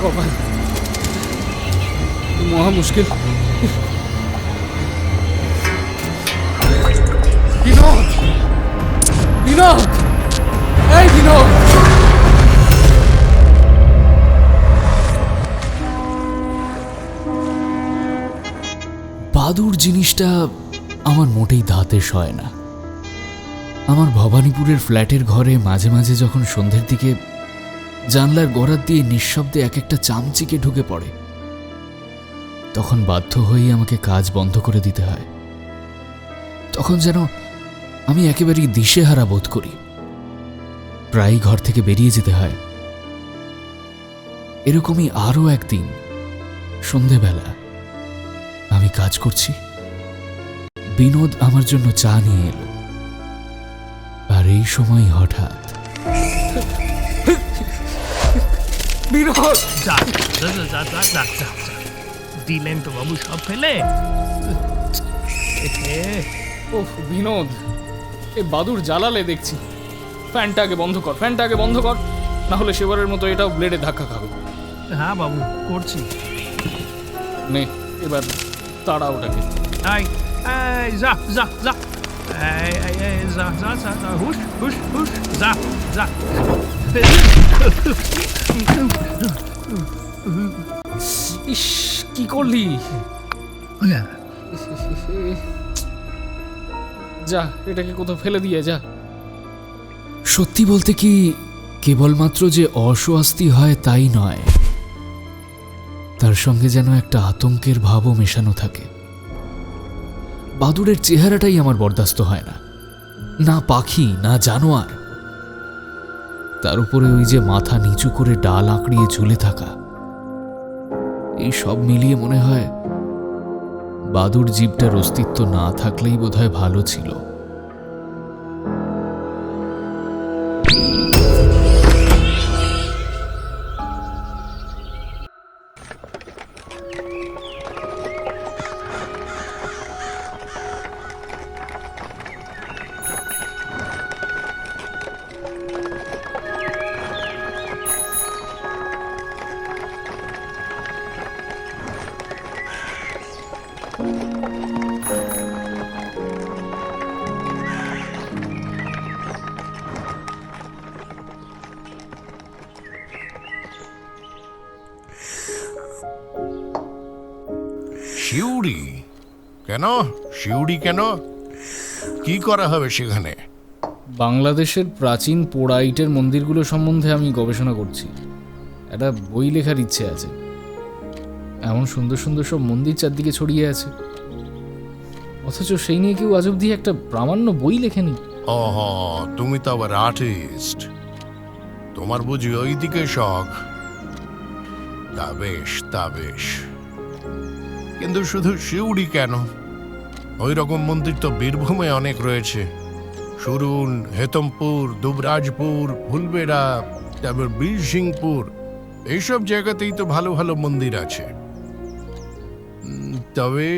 কপাল, মহা মুশকিল। বিনোদ, বিনোদ, এই বিনোদ! বাদুড় জিনিসটা আমার মোটেই ধাতে সয় না। আমার ভবানীপুরের ফ্ল্যাটের ঘরে মাঝে মাঝে যখন সন্ধ্যের দিকে জানলার গোড়ার দিয়ে নিঃশব্দে এক একটা চামচিকে ঢুকে পড়ে, তখন বাধ্য হয়েই আমাকে কাজ বন্ধ করে দিতে হয়। তখন যেন আমি একেবারেই দিশেহারা বোধ করি, প্রায়ই ঘর থেকে বেরিয়ে যেতে হয়। এরকমই আরও একদিন সন্ধেবেলা আমি কাজ করছি, বিনোদ আমার জন্য চা নিয়ে এলো। আর এই সময় হঠাৎ বিনোদ! দিলেন তো বাবু সব ফেলে। ওহ বিনোদ, এ বাদুর জ্বালালে দেখছি। ফ্যানটা আগে বন্ধ কর, ফ্যানটা আগে বন্ধ কর, না হলে সেবারের মতো এটাও ব্লেডে ধাক্কা খাবে। হ্যাঁ বাবু, করছি। নে এবার তাড়া ওটাকে। আই আই যা যা যা, এই এই এই যা যা যা যা, হুশ হুশ হুশ, যা যা। ইস, কি করলি? যা, এটাকে কোথাও ফেলে দিয়ে যা। সত্যি বলতে কি, কেবলমাত্র যে অস্বস্তি হয় তাই নয়, তার সঙ্গে যেন একটা আতঙ্কের ভাবও মেশানো থাকে। বাদুড়ের চেহারাটাই আমার বরদাস্ত হয় না, না পাখি না জানোয়ার, তার উপরে ওই যে মাথা নিচু করে ডাল আঁকড়িয়ে ঝুলে থাকা। এই সব মিলিয়ে মনে হয় বাদুড় জীবটার অস্তিত্ব না থাকলেই বোধহয় ভালো ছিল। শিউড়ি কেন? শিউড়ি কেন? কি করা হবে সেখানে? বাংলাদেশের প্রাচীন পোড়া ইটের মন্দিরগুলো সম্বন্ধে আমি গবেষণা করছি। একটা বই লেখার ইচ্ছে আছে। এমন সুন্দর সুন্দর সব মন্দির চারদিকে ছড়িয়ে আছে, অথচ সেই নিয়ে কেউ আজ অব্দি একটা প্রামাণ্য বই লেখেনি। ওহ, তুমি তো আবার আর্টিস্ট, তোমার বুঝি ওইদিকে শখ। তা বেশ, তা বেশ, কিন্তু শুধু শিউড়ি কেন? ওই রকম মন্দির তো বীরভূমে অনেক রয়েছে। সুরুন, হেতমপুর, দুবরাজপুর, ফুলবেড়া, তারপর বীরসিংপুর, এইসব জায়গাতেই তো ভালো ভালো মন্দির আছে। তবে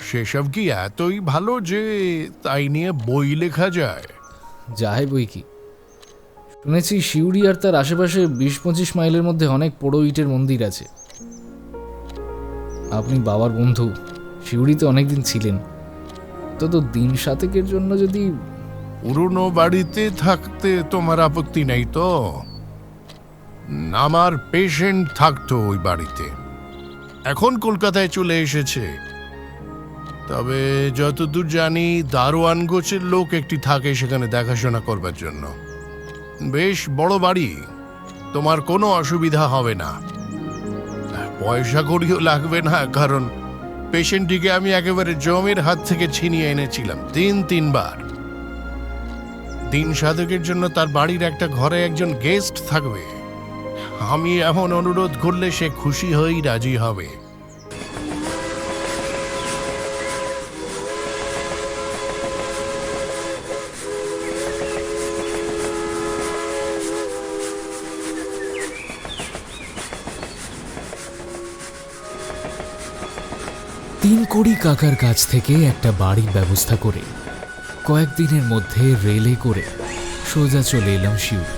সেসব কি এতই ভালো যে তাই নিয়ে বই লেখা যায়? যায় বই কি, শুনেছি শিউড়ি আর তার আশেপাশে 20-25 মাইলের মধ্যে অনেক পোড়ো ইটের মন্দির আছে। আপনি বাবার বন্ধু, শিউড়িতে অনেকদিন ছিলেন, তো দিন সাতেকের জন্য যদি... পুরনো বাড়িতে থাকতে তোমার আপত্তি নেই তো? আমার পেশেন্ট থাকতো ওই বাড়িতে, এখন কলকাতায় চলে এসেছে। তবে যতদূর জানি দারোয়ান গোছের লোক একটি থাকে সেখানে দেখাশোনা করবার জন্য। বেশ বড় বাড়ি, তোমার কোনো অসুবিধা হবে না। পয়সা কড়িও লাগবে না, কারণ পেশেন্টটিকে আমি একেবারে জমের হাত থেকে ছিনিয়ে এনেছিলাম 3-3 বার। দিন সাধকের জন্য তার বাড়ির একটা ঘরে একজন গেস্ট থাকবে। আমি এমন অনুরোধ করলে সে খুশি হয়েই রাজি হবে। তিনকড়ি কাকার কাছ থেকে একটা বাড়ির ব্যবস্থা করে কয়েকদিনের মধ্যে রেলে করে সোজা চলে এলাম শিউড়ি।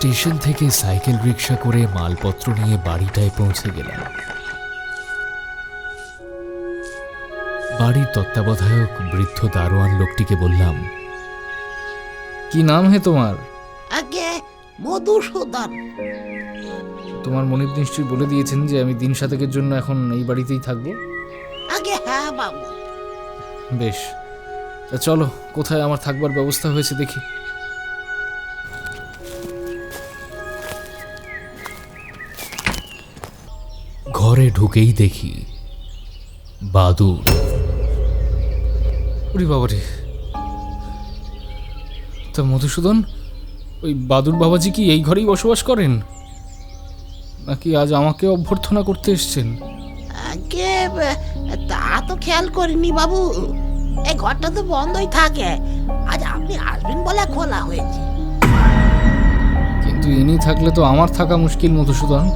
স্টেশন থেকে সাইকেল রিক্সা করে মালপত্র নিয়ে বাড়িটায় পৌঁছে গেলাম। বাড়ির তত্ত্বাবধায়ক বৃদ্ধ দারোয়ান লোকটিকে বললাম, কি নাম হে তোমার? আগে মধুসূদন। তোমার মনিব নিশ্চয়ই বলে দিয়েছেন যে আমি দিন সাতেকের জন্য এখন এই বাড়িতেই থাকবো। আগে হ্যাঁ বাবু। বেশ, তা চলো, কোথায় আমার থাকবার ব্যবস্থা হয়েছে দেখি। ঘরে ঢুকেই দেখি বাদুর। ওরে বাবারে, তা মধুসূদন, ওই বাদুর বাবাজি কি এই ঘরেই বসবাস করেন, নাকি আজ আমাকে অভ্যর্থনা করতে এসছেন? আগে তা তো খেয়াল করিনি বাবু, এই ঘরটা তো বন্ধই থাকে, আজ আপনি আসবেন বলে খোলা হয়েছে। কিন্তু ইনি থাকলে তো আমার থাকা মুশকিল মধুসূদন।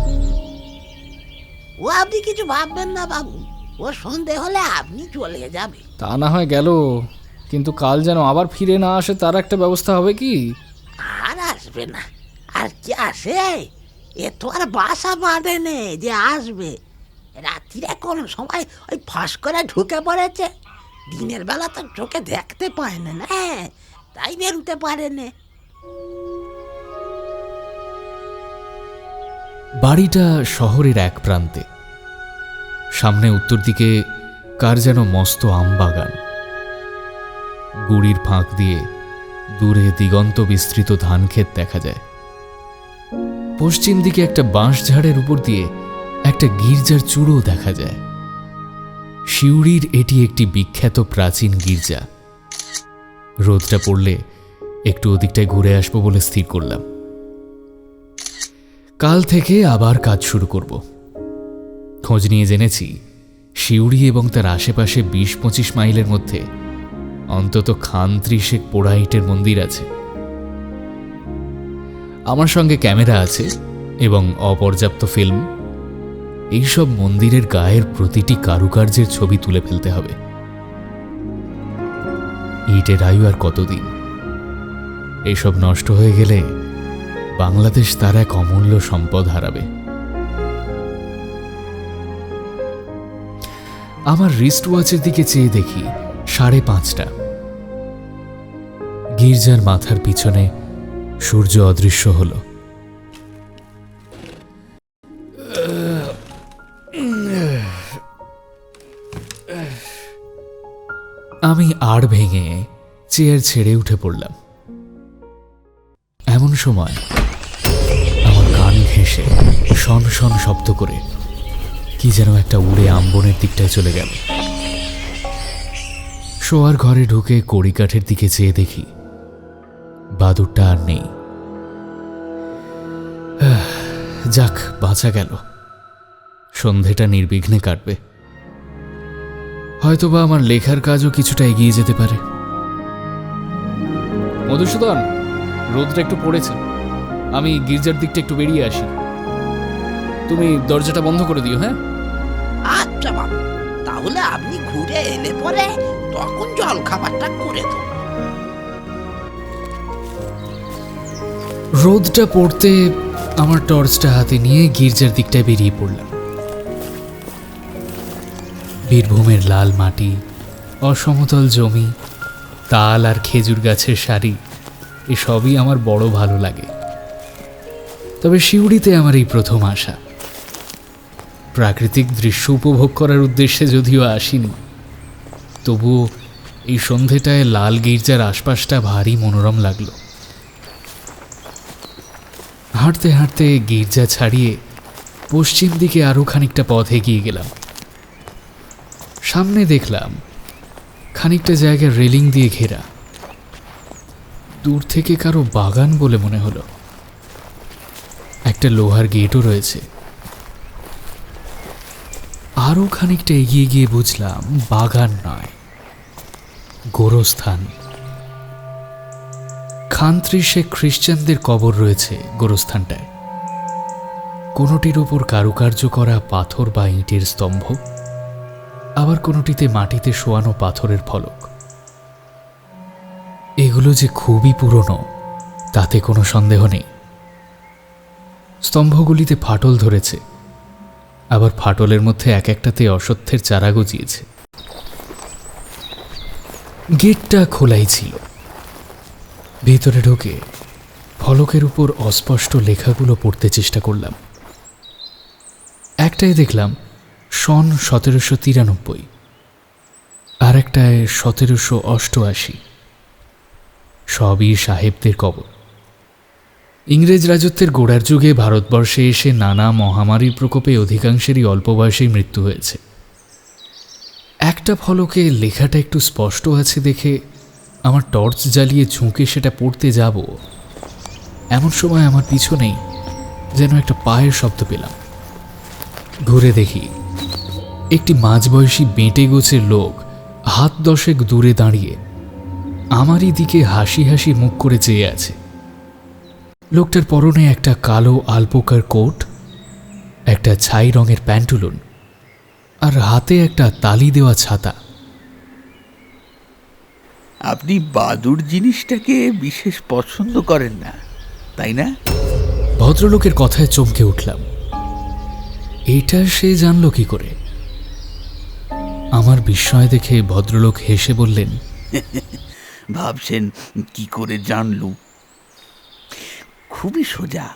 ও আপনি কিছু ভাববেন না বাবু, ও সন্ধে হলে আপনি চলে যাবে। তা না হয় গেল, কিন্তু কাল যেন আবার ফিরে না আসে তার একটা ব্যবস্থা হবে কি? আর আসবে না, আর কি আসে, এ তো আর বাসা বাঁধে নেই যে আসবে। রাত্রিরে কোন সময় ওই ফাঁস করে ঢুকে পড়েছে, দিনের বেলা তো চোখে দেখতে পায় না, না তাই বেরোতে পারে না। বাড়িটা শহরের এক প্রান্তে, সামনে উত্তর দিকে কার যেন মস্ত আম বাগান, গুড়ির ফাঁক দিয়ে দূরে দিগন্ত বিস্তৃত ধান ক্ষেত দেখা যায়। পশ্চিম দিকে একটা বাঁশ ঝাড়ের উপর দিয়ে একটা গির্জার চূড়ও দেখা যায়। সিউড়ির এটি একটি বিখ্যাত প্রাচীন গির্জা। রোদটা পড়লে একটু ওদিকটায় ঘুরে আসবো বলে স্থির করলাম। কাল থেকে আবার কাজ শুরু করব। খোঁজ নিয়ে জেনেছি সিউড়ি এবং তার আশেপাশে ২০-২৫ মাইলের মধ্যে অন্তত খান ৩০ পোড়া ইটের মন্দির আছে। আমার সঙ্গে ক্যামেরা আছে এবং অপর্যাপ্ত ফিল্ম। এইসব মন্দিরের গায়ের প্রতিটি কারুকার্যের ছবি তুলে ফেলতে হবে। ইটের আয়ু আর কতদিন? এইসব নষ্ট হয়ে গেলে বাংলাদেশ তার এক অমূল্য সম্পদ হারাবে। আমার রিস্ট ওয়াচের দিকে চেয়ে দেখি ৫:৩০। গির্জার মাথার পিছনে সূর্য অদৃশ্য হল। আমি আড় ভেঙে চেয়ার ছেড়ে উঠে পড়লাম। এমন সময় আমার কান ঘেঁষে শন শন শব্দ করে কি যেন একটা উড়ে আম্বনের দিকটায় চলে গেল। শোয়ার ঘরে ঢুকে কড়িকাঠের দিকে চেয়ে দেখি বাদুরটা আর নেই। যাক, বাঁচা গেল। সন্ধেটা নির্বিঘ্নে কাটবে। হয়তোবা আমার লেখার কাজও কিছুটা এগিয়ে যেতে পারে। মধুসূদন, রোদটা একটু পড়েছে, আমি গির্জার দিকটা একটু বেরিয়ে আসি। তুমি দরজাটা বন্ধ করে দিও। হ্যাঁ আচ্ছা বাবু, তাহলে আপনি ঘুরে এলে পরে তখন জল খাবারটা করে দেবো। রোদটা পড়তে আমার টর্চটা হাতে নিয়ে গির্জার দিকটায় বেরিয়ে পড়লাম। বীরভূমের লাল মাটি, অসমতল জমি, তাল আর খেজুর গাছের সারি, এসবই আমার বড় ভালো লাগে। তবে সিউড়িতে আমার এই প্রথম আসা। প্রাকৃতিক দৃশ্য উপভোগ করার উদ্দেশ্যে যদিও আসিনি, তবুও এই সন্ধেটায় লাল গির্জার আশপাশটা ভারী মনোরম লাগলো। হাঁটতে হাঁটতে গির্জা ছাড়িয়ে পশ্চিম দিকে আরও খানিকটা পথ এগিয়ে গেলাম। সামনে দেখলাম খানিকটা জায়গা রেলিং দিয়ে ঘেরা। দূর থেকে কারো বাগান বলে মনে হলো। একটা লোহার গেটও রয়েছে। আরও খানিকটা এগিয়ে গিয়ে বুঝলাম বাগান নয়, গোরস্থান। খান ৩০ খ্রিস্টানদের কবর রয়েছে গোরস্থানটায়। কোনোটির ওপর কারুকার্য করা পাথর বা ইটের স্তম্ভ, আবার কোনোটিতে মাটিতে শোয়ানো পাথরের ফলক। এগুলো যে খুবই পুরনো তাতে কোনো সন্দেহ নেই। স্তম্ভগুলিতে ফাটল ধরেছে, আবার ফাটলের মধ্যে এক একটাতে অশ্বত্থের চারা গজিয়েছে। গেটটা খোলাই ছিল। ভেতরে ঢোকে ফলকের উপর অস্পষ্ট লেখাগুলো পড়তে চেষ্টা করলাম। একটায় দেখলাম সন 1793, আর একটায় 1788। সবই সাহেবদের কবর। ইংরেজ রাজত্বের গোড়ার যুগে ভারতবর্ষে এসে নানা মহামারীর প্রকোপে অধিকাংশেরই অল্প বয়সেই মৃত্যু হয়েছে। একটা ফলকে লেখাটা একটু স্পষ্ট আছে দেখে আমার টর্চ জ্বালিয়ে ঝুঁকে সেটা পড়তে যাব, এমন সময় আমার পিছনেই যেন একটা পায়ের শব্দ পেলাম। ঘুরে দেখি একটি মাঝবয়সী বেঁটে গোছের লোক হাত 10 দূরে দাঁড়িয়ে আমারই দিকে হাসি হাসি মুখ করে চেয়ে আছে। লোকটার পরনে একটা কালো আলপোকার কোট, একটা ছাই রঙের প্যান্টুলুন, আর হাতে একটা তালি দেওয়া ছাতা। আপনি বাদুড় জিনিসটাকে বিশেষ পছন্দ করেন না, তাই না? ভদ্রলোকের কথায় চমকে উঠলাম। এটা সে জানল কি করে? আমার বিস্ময় দেখে ভদ্রলোক হেসে বললেন, ভাবছেন কি করে জানলু? খুবই সোজা।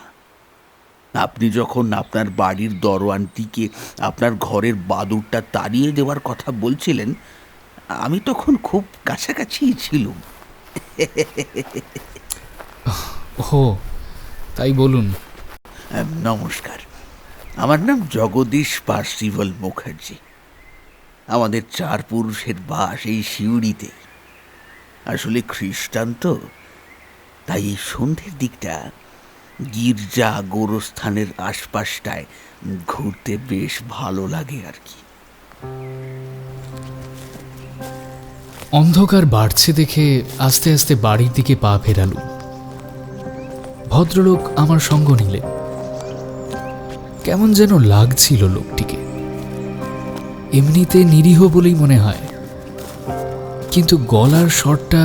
আপনি যখন আপনার বাড়ির দরওয়ানটিকে আপনার ঘরের বাদুড়টা তাড়িয়ে দেওয়ার কথা বলছিলেন, আমি তখন খুব কাছাকাছি ছিলুম। ও তাই বলুন। নমস্কার, আমার নাম জগদীশ পার্সিভাল মুখার্জি। আমাদের 4 পুরুষের বাস এই সিউড়িতেই। আসলে খ্রিস্টান তো, তাই এই সন্ধ্যের দিকটা গির্জা গোরস্থানের আশপাশটায় ঘুরতে বেশ ভালো লাগে আর কি। অন্ধকার বাড়ছে দেখে আস্তে আস্তে বাড়ির দিকে পা ফেরালুম। ভদ্রলোক আমার সঙ্গ নিলেন। কেমন যেন লাগছিল লোকটিকে। এমনিতে নিরীহ বলেই মনে হয়, কিন্তু গলার স্বরটা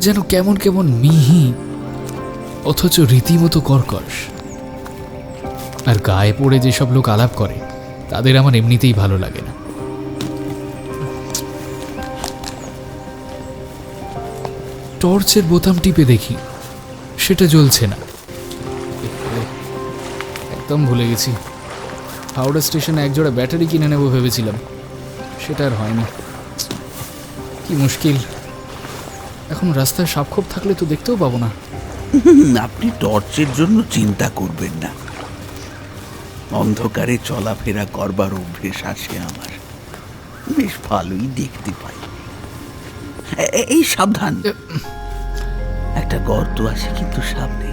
যেন কেমন কেমন মিহি, অথচ রীতিমতো কর্কশ। আর গায়ে পড়ে যেসব লোক আলাপ করে তাদের আমার এমনিতেই ভালো লাগে না। টর্চের বোতাম টিপে দেখি সেটা জ্বলছে না। একদম ভুলে গেছি। হাওড়া স্টেশনে একজোড়া ব্যাটারি কিনে নেবো ভেবেছিলাম, সেটা আর হয়নি। কি মুশকিল, এখন রাস্তায় সাপখোপ থাকলে তো দেখতেও পাবো না। আপনি টর্চের জন্য চিন্তা করবেন না। অন্ধকারে চলাফেরা করবার অভ্যেস আছে আমার, বেশ ভালোই দেখতে পাই। এই সাবধান, একটা গর্ত আছে কিন্তু সামনে।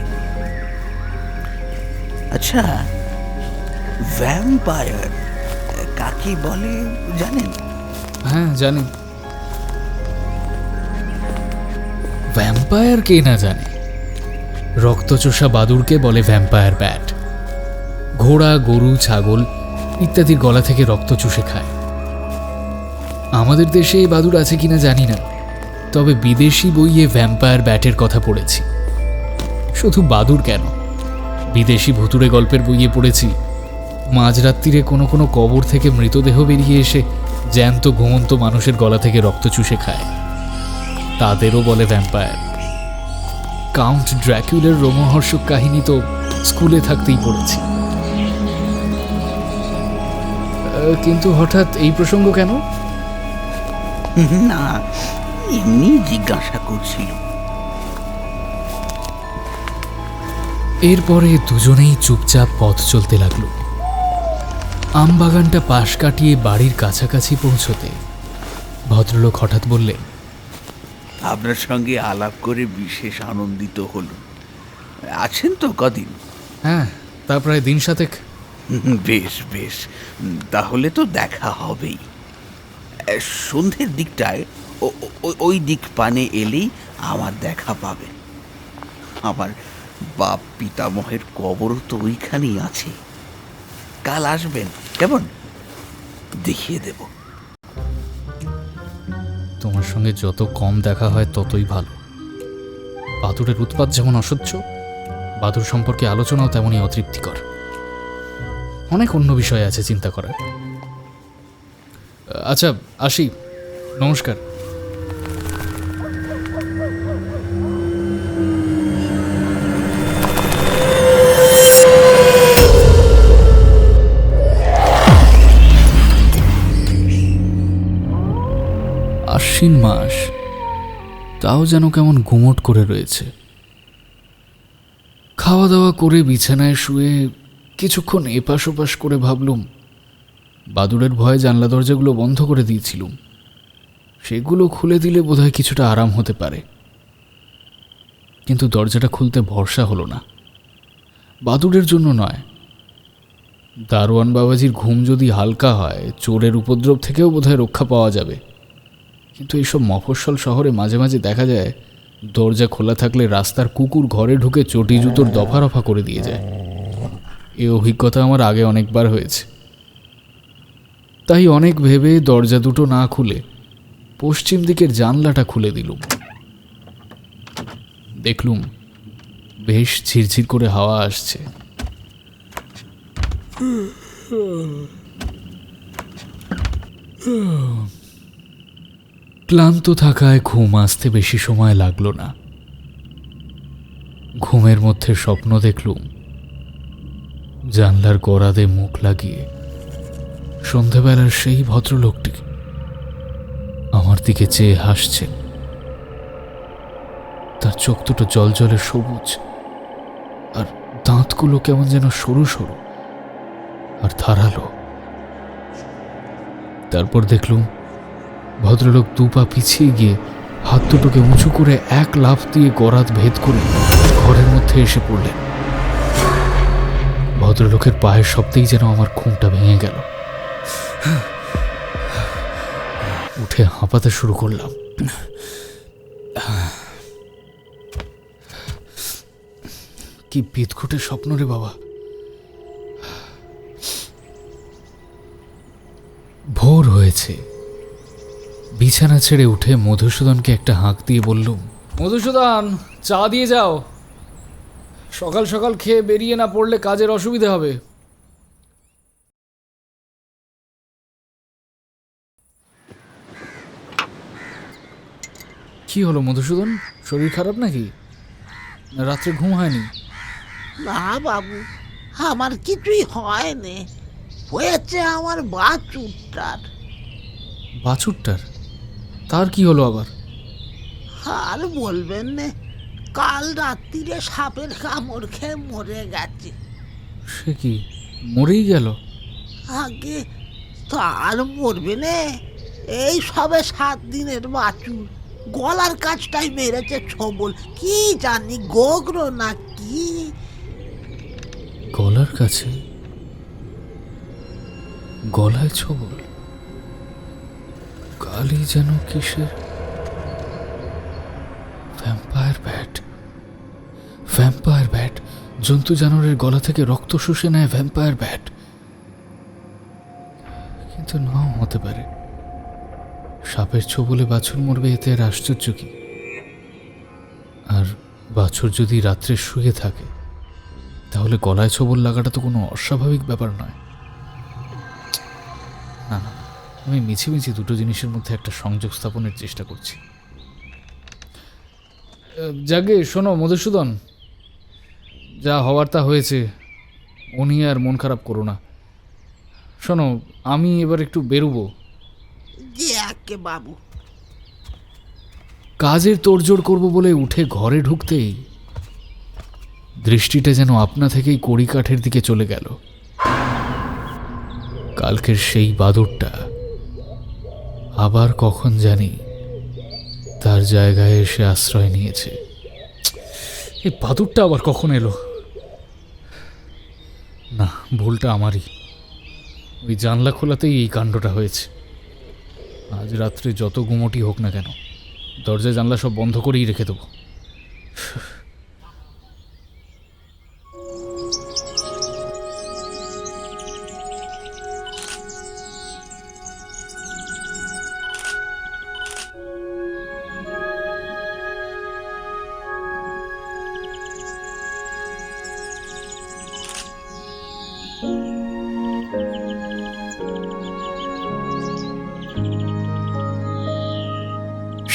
আচ্ছা, ভ্যাম্পায়ার কাকে বলে জানেন? হ্যাঁ জানি। ভ্যাম্পায়ার কে না জানে? রক্তচোষা বাদুড়কে বলে ভ্যাম্পায়ার ব্যাট। ঘোড়া, গরু, ছাগল ইত্যাদির গলা থেকে রক্ত চুষে খায়। আমাদের দেশে এই বাদুড় আছে কিনা জানি না, তবে বিদেশি বইয়ে ভ্যাম্পায়ার ব্যাটের কথা পড়েছি। শুধু বাদুড় কেন, বিদেশি ভুতুড়ে গল্পের বইয়ে পড়েছি মাঝরাত্রিরে কোনো কোনো কবর থেকে মৃতদেহ বেরিয়ে এসে জ্যান্ত ঘুমন্ত মানুষের গলা থেকে রক্ত চুষে খায়, তাদেরও বলে ভ্যাম্পায়ার। কাউন্ট ড্র্যাকুলার রোমহর্ষক কাহিনী তো স্কুলে থাকতেই পড়েছি। কিন্তু হঠাৎ এই প্রসঙ্গ কেন? না, এমনি জিজ্ঞাসা করছিল। এরপরে দুজনেই চুপচাপ পথ চলতে লাগলো। আমবাগানটা পাশ কাটিয়ে বাড়ির কাছাকাছি পৌঁছতে ভদ্রলোক হঠাৎ বললেন, আপনার সঙ্গে আলাপ করে বিশেষ আনন্দিত হল। আছেন তো কদিন? হ্যাঁ, তা প্রায় দিন সাতেক। বেশ বেশ, তাহলে তো দেখা হবেই। সন্ধ্যের দিকটায় ওই দিক পানে এলেই আমার দেখা পাবে। আমার বাপ পিতামহের কবরও তো ওইখানেই আছে। কাল আসবেন কেমন? দেখিয়ে দেব। তোমার সঙ্গে যত কম দেখা হয় ততই ভালো। বাদুড়ের উৎপাত যেমন অসহ্য, বাদুর সম্পর্কে আলোচনাও তেমনই অতৃপ্তিকর। অনেক অন্য বিষয় আছে চিন্তা করার। আচ্ছা, আসি, নমস্কার। আশ্বিন মাস, তাও যেন কেমন গুমোট করে রয়েছে। খাওয়া দাওয়া করে বিছানায় শুয়ে কিছুক্ষণ এপাশ ওপাশ করে ভাবলুম, বাদুড়ের ভয়ে জানলা দরজাগুলো বন্ধ করে দিয়েছিলুম, সেগুলো খুলে দিলে বোধহয় কিছুটা আরাম হতে পারে। কিন্তু দরজাটা খুলতে ভরসা হলো না। বাদুড়ের জন্য নয়, দারোয়ান বাবাজির ঘুম যদি হালকা হয়, চোরের উপদ্রব থেকেও বোধহয় রক্ষা পাওয়া যাবে। কিন্তু এইসব মফস্বল শহরে মাঝে মাঝে দেখা যায় দরজা খোলা থাকলে রাস্তার কুকুর ঘরে ঢুকে চটি জুতোর দফা রফা করে দিয়ে যায়। এ অভিজ্ঞতা আমার আগে অনেকবার হয়েছে। তাই অনেক ভেবে দরজা দুটো না খুলে পশ্চিম দিকের জানলাটা খুলে দিলুম। দেখলুম বেশ ঝিরঝির করে হাওয়া আসছে। ক্লান্ত থাকায় ঘুম আসতে বেশি সময় লাগলো না। ঘুমের মধ্যে স্বপ্ন দেখলুম, জানলার গড়াদে মুখ লাগিয়ে সন্ধেবেলার সেই ভদ্রলোকটি আমার দিকে চেয়ে হাসছেন। তার চোখ দুটো জলজলে সবুজ, আর দাঁতগুলো কেমন যেন সরু সরু আর ধারালো। তারপর দেখলুম ভদ্রলোক দুপা পিছিয়ে গিয়ে হাত দুটোকে উঁচু করে এক লাফ দিয়ে গরাদ ভেদ করে ঘরের মধ্যে এসে পড়লেন। ভদ্রলোকের পায়ের শব্দেই যেন আমার ঘুমটা ভেঙে গেল। উঠে হাঁপাতে শুরু করলাম। কি বিদঘুটে স্বপ্ন রে বাবা। ভোর হয়েছে। বিছানা ছেড়ে উঠে মধুসূদনকে একটা হাঁক দিয়ে বললুম, মধুসূদন, চা দিয়ে যাও। সকাল সকাল খেয়ে বেরিয়ে না পড়লে কাজের অসুবিধে হবে। কি হলো মধুসূদন, শরীর খারাপ নাকি? রাত্রে ঘুম হয়নি? না বাবু, আমার কিছুই হয়নি। হয়েছে আমার বাছুরটার। বাছুরটার? তার কি হলো আবার? আর বলবেন না, কাল রাত্রিরে সাপের কামড় খেয়ে মরে গেছে। সে কি, মরেই গেল? আগে তার মরবে না, এই সবে 7 দিনের বাছুর। গলার কাছটাই মেরেছে ছবল, কি জানি গোগ্র না কি। গলার কাছে? গলায় ছবল? কালি যেন কিসের? Vampire bat! Vampire bat! জন্তু জানোয়ারের গলা থেকে রক্ত শুষে নেয় ভ্যাম্পায়ার ব্যাট। কিন্তু নাও হতে পারে। সাপের ছোবলে বাছুর মরবে, এতে আর আশ্চর্য কি? আর বাছুর যদি রাত্রে শুয়ে থাকে, তাহলে গলায় ছোবল লাগাটা তো কোনো অস্বাভাবিক ব্যাপার নয়। না না, আমি মিছিমিছি দুটো জিনিসের মধ্যে একটা সংযোগ স্থাপনের চেষ্টা করছি। যাগে শোনো মধুসূদন, যা হওয়ার তা হয়েছে, ও নিয়ে আর মন খারাপ করো না। শোনো, আমি এবার একটু বেরোবো। যে একে বাবু। কাজের তোড়জোড় করব বলে উঠে ঘরে ঢুকতেই দৃষ্টিটা যেন আপনা থেকেই কড়িকাঠের দিকে চলে গেল। কালকের সেই বাদুড়টা আবার কখন জানি তার জায়গায় এসে আশ্রয় নিয়েছে। এই বাদুরটা আবার কখন এলো? না, ভুলটা আমারই। ওই জানলা খোলাতেই এই কাণ্ডটা হয়েছে। আজ রাত্রে যত গুমোটি হোক না কেন, দরজা জানলা সব বন্ধ করেই রেখে দেবো।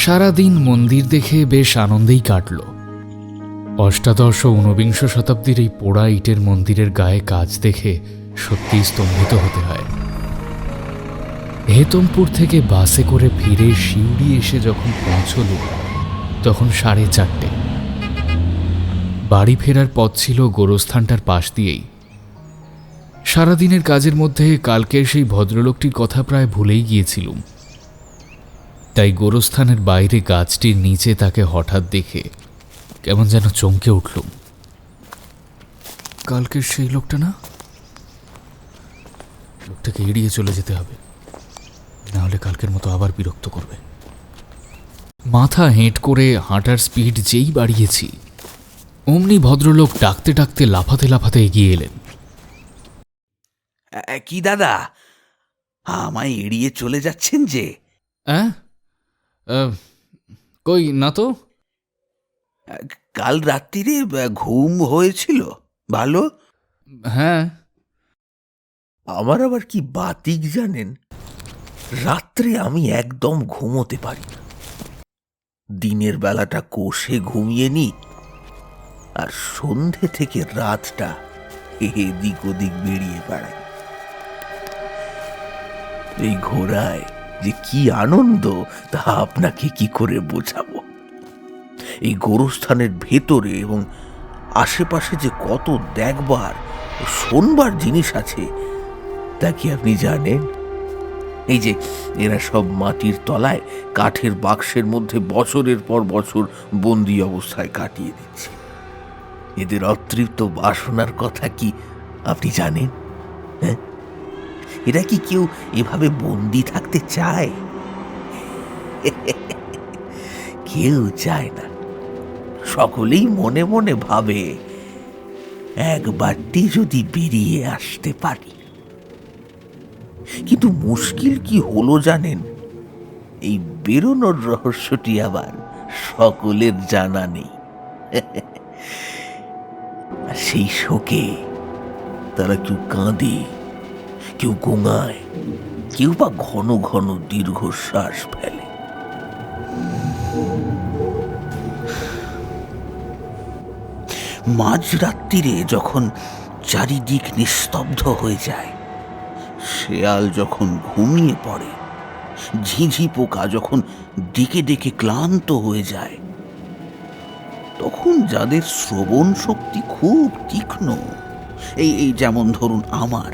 সারাদিন মন্দির দেখে বেশ আনন্দেই কাটল। অষ্টাদশ ও ঊনবিংশ শতাব্দীর এই পোড়া ইটের মন্দিরের গায়ে কাজ দেখে সত্যিই স্তম্ভিত হতে হয়। হেতমপুর থেকে বাসে করে ফিরে শিউড়ি এসে যখন পৌঁছল তখন 4:30। বাড়ি ফেরার পথ ছিল গোরস্থানটার পাশ দিয়েই। সারাদিনের কাজের মধ্যে কালকের সেই ভদ্রলোকটির কথা প্রায় ভুলেই গিয়েছিলুম। তাই গোরস্থানের বাইরে গাছটির নিচে তাকে হঠাৎ দেখে কেমন যেন চমকে উঠলুম। কালকের সেই লোকটা না? লোকটাকে এড়িয়ে চলে যেতে হবে, নাহলে কালকের মতো আবার বিরক্ত করবে। মাথা হেঁট করে হাঁটার স্পিড যেই বাড়িয়েছি অমনি ভদ্রলোক ডাকতে ডাকতে লাফাতে লাফাতে এগিয়ে এলেন। কি দাদা, আমায় এড়িয়ে চলে যাচ্ছেন যে? হ্যাঁ, কই না তো। কাল রাত্রিরে ঘুম হয়েছিল ভালো? হ্যাঁ। আমার আবার কি বাতিক জানেন, রাত্রে আমি একদম ঘুমোতে পারি না। দিনের বেলাটা কোষে ঘুমিয়ে নি, আর সন্ধে থেকে রাতটা এদিক ওদিক বেরিয়ে বেড়াই। এই ঘোড়ায় যে কি আনন্দ তা আপনাকে কি করে বোঝাবো। এই গোরস্থানের ভেতরে এবং আশেপাশে যে কত দেখবার ও শোনবার জিনিস আছে তা কি আপনি জানেন? এই যে এরা সব মাটির তলায় কাঠের বাক্সের মধ্যে বছরের পর বছর বন্দি অবস্থায় কাটিয়ে দিচ্ছে। এদের অতৃপ্ত বাসনার কথা কি আপনি জানেন? হ্যাঁ, এরা কি কেউ এভাবে বন্দি থাকতে চায়? কেউ চায় না। সকলেই মনে মনে ভাবে একবারটি যদি বেরিয়ে আসতে পারি। কিন্তু মুশকিল কি হলো জানেন, এই বেরোনোর রহস্যটি আবার সকলের জানা নেই। আর সেই শোকে তারা কেউ কাঁদে, কেউ গোঙায়, কেউ বা ঘন ঘন দীর্ঘশ্বাস ফেলে। মাঝরাত্রিরে যখন চারিদিক নিস্তব্ধ হয়ে যায়, শেয়াল যখন ঘুমিয়ে পড়ে, ঝিঝি পোকা যখন ডেকে ডেকে ক্লান্ত হয়ে যায়, তখন যাদের শ্রবণ শক্তি খুব তীক্ষ্ণ, এই যেমন ধরুন আমার,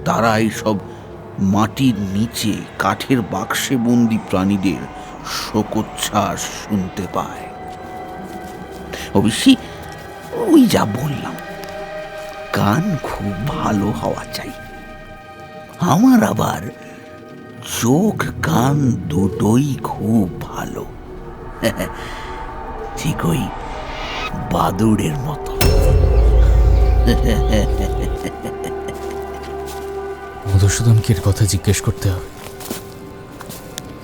তারা এইসব মাটির নিচে কাঠের বাক্সে বন্দি প্রাণীদের শোকোচ্ছ্বাস শুনতে পায়। অবশ্যই ওই যা বললাম, কান খুব ভালো হওয়া চাই। আমার আবার চোখ কান দুটোই খুব ভালো, ঠিক ওই বাদুড়ের মতো। মধুসূদনকে এর কথা জিজ্ঞেস করতে হবে।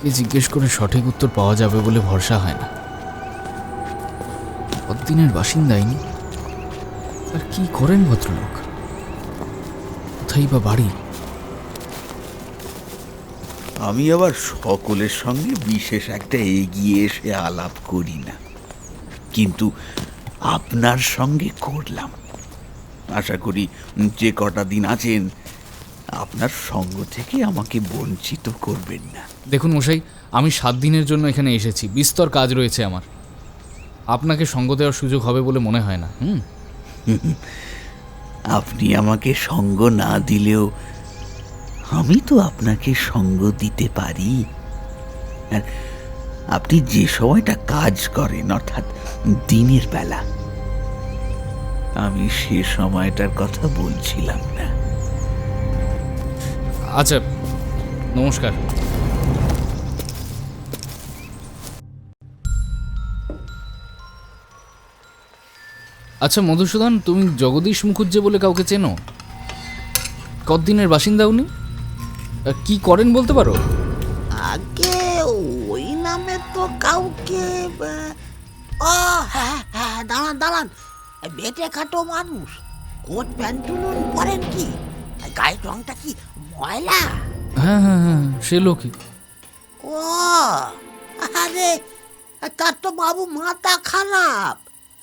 এ জিজ্ঞেস করে সঠিক উত্তর পাওয়া যাবে বলে ভরসা হয় না। কতদিনের বাসিন্দাইনি, আর কি করেন ভদ্রলোক? কোথায় বা বাড়ি? আমি আবার সকলের সঙ্গে বিশেষ একটা এগিয়ে এসে আলাপ করি না, কিন্তু আপনার সঙ্গে করলাম। আশা করি যে কটা দিন আছেন আপনার সঙ্গ থেকে আমাকে বঞ্চিত করবেন না। দেখুন মশাই, আমি 7 দিনের জন্য এখানে এসেছি। বিস্তর কাজ রয়েছে আমার। আপনাকে সঙ্গ দেওয়ার সুযোগ হবে বলে মনে হয় না। আপনি আমাকে সঙ্গ না দিলেও আমি তো আপনাকে সঙ্গ দিতে পারি। আর আপনি যে সময়টা কাজ করেন, অর্থাৎ দিনের বেলা, আমি সে সময়টার কথা বলছিলাম না। আচ্ছা, নমস্কার। আচ্ছা মধুসূদন, তুমি জগদীশ মুখুজ্জে বলে কাউকে চেনো? কতদিনের বাসিন্দা উনি? কি করেন বলতে পারো? আগে ওই নামে তো কাউকে ও হ্যাঁ হ্যাঁ, দাঁড়ান দাঁড়ান, বেটে খাটো মানুষ, কোট প্যান্ট পরেন কি? গায়ের রংটা কি ময়লা? হ্যাঁ হ্যাঁ হ্যাঁ, সে লোকই। ও আরে তার তো বাবু মাথা খারাপ,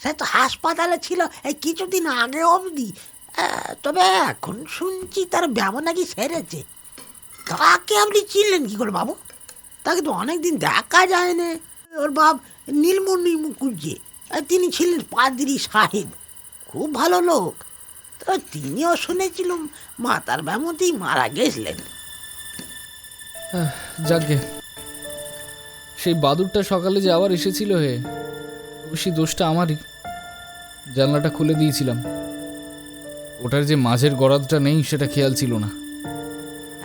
সে তো হাসপাতালে ছিল এই কিছুদিন আগে অবধি। তবে এখন শুনছি তার ব্যায়াম নাকি সেরেছে। তাকে আপনি চিনলেন কি করে বাবু? তাকে তো অনেকদিন দেখা যায় না। ওর বাপ নীলমণি মুখুজ্জি, তিনি ছিলেন পাদ্রী সাহেব, খুব ভালো লোক। তো তিনিও শুনেছিলাম মাতার ব্যায়ামতেই মারা গেছিলেন। যাকগে, সেই বাদুরটা সকালে যে আবার এসেছিল হে, অবশ্যই দোষটা আমারই। জানলাটা খুলে দিয়েছিলাম, ওটার যে মাঝের গরাদটা নেই সেটা খেয়াল ছিল না।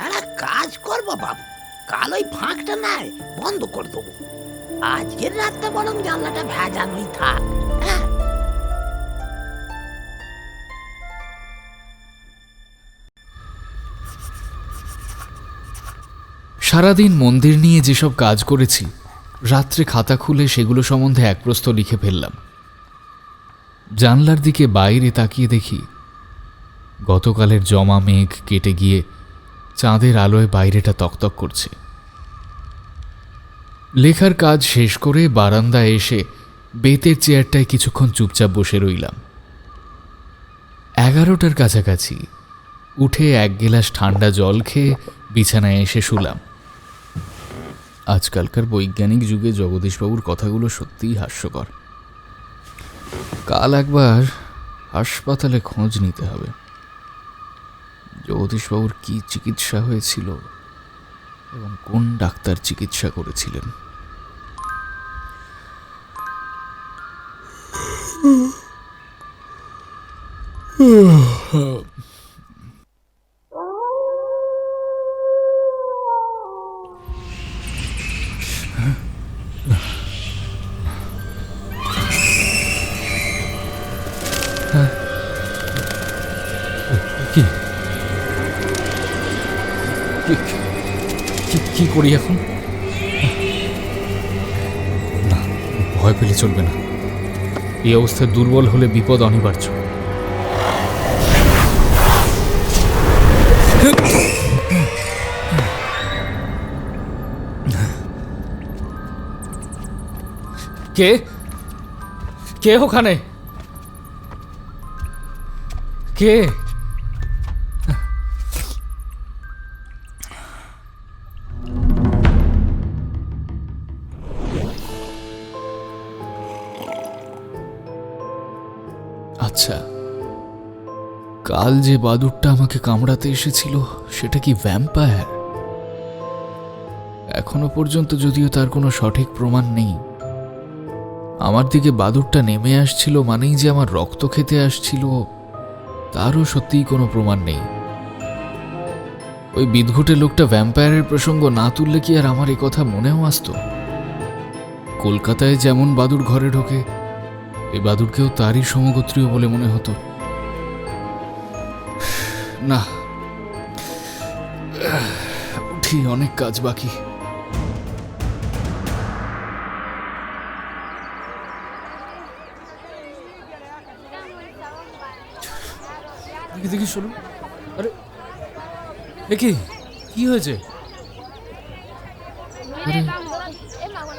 একটা কাজ করবো বাবু, কাল ওই ফাঁকটা নাই বন্ধ করে দেবো। আজকের রাতটা বরং জানলাটা ভেজানোই থাক। হ্যাঁ, সারাদিন মন্দির নিয়ে যেসব কাজ করেছি, রাত্রে খাতা খুলে সেগুলো সম্বন্ধে এক প্রস্থ লিখে ফেললাম। জানলার দিকে বাইরে তাকিয়ে দেখি গতকালের জমা মেঘ কেটে গিয়ে চাঁদের আলোয় বাইরেটা তকতক করছে। লেখার কাজ শেষ করে বারান্দায় এসে বেতের চেয়ারটায় কিছুক্ষণ চুপচাপ বসে রইলাম। 11টার কাছাকাছি উঠে এক গেলাস ঠান্ডা জল খেয়ে বিছানায় এসে শুলাম। আজকালকার বৈজ্ঞানিক যুগে জগদীশবাবুর কথাগুলো সত্যিই হাস্যকর। কাল একবার হাসপাতালে খোঁজ নিতে হবে। জগদীশবাবুর কি চিকিৎসা হয়েছিল এবং কোন ডাক্তার চিকিৎসা করেছিলেন। কি কি করি এখন? না, ভয় পেলে চলবে না। এই অবস্থায় দুর্বল হলে বিপদ অনিবার্য। কে কে ওখানে? কে? আচ্ছা, কাল যে বাদুরটা আমাকে কামড়াতে এসেছিল সেটা কি ভ্যাম্পায়ার? এখনো পর্যন্ত যদিও তার কোনো সঠিক প্রমাণ নেই। আমার দিকে বাদুরটা নেমে আসছিল মানেই যে আমার রক্ত খেতে আসছিল তারও সত্যিই কোনো প্রমাণ নেই। ওই বিদঘুটে লোকটা ভ্যাম্পায়ারের প্রসঙ্গ না তুললে কি আর আমার এ কথা মনেও আসতো? কলকাতায় যেমন বাদুর ঘরে ঢোকে, এই বাদুরকেও তারই সমগোত্রীয় বলে মনে হতো। না, উঠি, অনেক কাজ বাকি। দেখি দেখি শুনুন। আরে দেখি কি হয়েছে? আরে,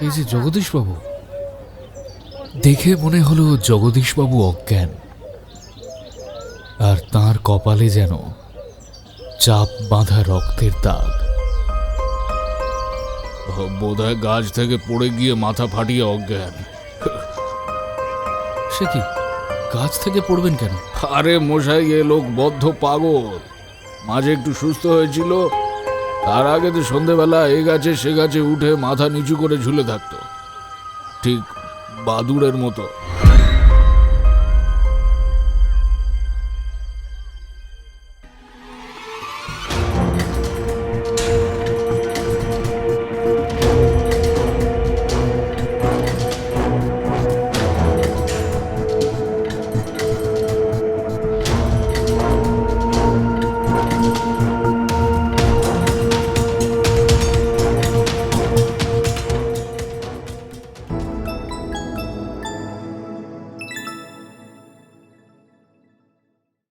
এই যে জগদীশবাবু। দেখে মনে হলো জগদীশবাবু অজ্ঞান, আর তাঁর কপালে যেন চাপ বাঁধা রক্তের দাগ। বোধহয় গাছ থেকে পড়ে গিয়ে মাথা ফাটিয়ে অজ্ঞান। সে কি, গাছ থেকে পড়বেন কেন? আরে মশাই, এ লোক বদ্ধ পাগল। মাঝে একটু সুস্থ হয়েছিল, তার আগে তো সন্ধেবেলা এ গাছে সে গাছে উঠে মাথা নিচু করে ঝুলে থাকতো, ঠিক বাদুড়ের মতো।